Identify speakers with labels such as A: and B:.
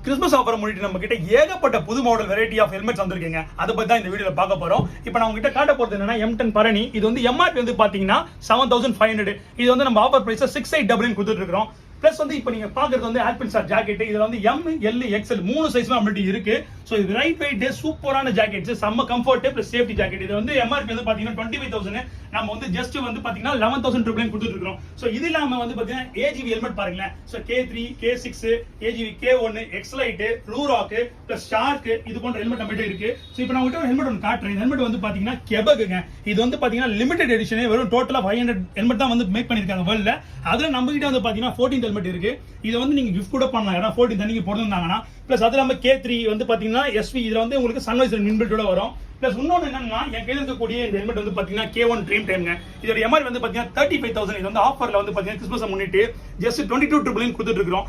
A: Christmas offer முன்னிட்டு நம்ம கிட்ட ஏகப்பட்ட புது மாடல் வெரைட்டி ஆஃப் ஹெல்மெட்ஸ் வந்திருக்கீங்க. அதை பத்தி தான் இந்த வீடியோல பார்க்க போறோம். இப்போ நான் உங்ககிட்ட காட்ட போறது என்னன்னா M10 பரணி. இது வந்து MRP வந்து பாத்தீங்கன்னா 7500. இது வந்து நம்ம ஆஃபர் பிரைஸ் 6899 கொடுத்துட்டு இருக்கோம். பிளஸ் வந்து இப்போ நீங்க பாக்குறது வந்து ஆல்பின்ஸ்டார் ஜாக்கெட். இதுல வந்து M, L, XL 3 சைஸ்ல நம்மள்ட்ட இருக்கு. சோ இது ரைட் வெயிட் சூப்பரான ஜாக்கெட்ஸ், செம்ம கம்ஃபர்ட் பிளஸ் சேஃப்டி ஜாக்கெட். இது வந்து MRP வந்து பாத்தீங்கன்னா 25000. நம்ம வந்து ஜஸ்ட் வந்து பாத்தீங்கன்னா 11000 கொடுத்துட்டு இருக்கோம். சோ இது இல்லாம வந்து பாத்தீங்கன்னா AGV ஹெல்மெட் பாருங்களேன். So K3, K6, AGV K1, Xlite, Blurock plus shark இது போன்ற ஹெல்மெட் நம்மகிட்ட இருக்கு. சோ இப்போ நான் உங்ககிட்ட ஒரு ஹெல்மெட் ஒன்று காட்டுறேன். இந்த ஹெல்மெட் வந்து பாத்தீங்கன்னா கெபகுங்க. இது வந்து பாத்தீங்கன்னா லிமிடெட் எடிஷன். வெறும் டோட்டலா 500 ஹெல்மெட் தான் வந்து மேக் பண்ணிருக்காங்க வேர்ல்ட்ல. அதுல நம்ம கிட்ட வந்து பாத்தீங்கன்னா 14 ஹெல்மெட் இருக்கு. இதை வந்து நீங்க கிஃப்ட் கூட பண்ணலாம். ஏன்னா 14 தண்ணிக்கு போட்டுருந்தாங்கன்னா. பிளஸ் அது நம்ம K3 வந்து பாத்தீங்கன்னா SV. இதுல வந்து உங்களுக்கு சன்வைசர் இன்பில்ட்டோட வரும். பிளஸ் இன்னொன்று என்னன்னா என் கையில் இருக்கக்கூடிய இந்த ஹெல்மெட் வந்து பாத்தீங்கன்னா K1 ட்ரீம் டைம்ங்க. இதோட MRP வந்து பாத்தீங்கன்னா 35000. இது வந்து ஆஃபர்ல வந்து பாத்தீங்கன்னா கிறிஸ்மஸ் முன்னிட்டு ஜஸ்ட் 22,999 கொடுத்துட்டு இருக்கோம்.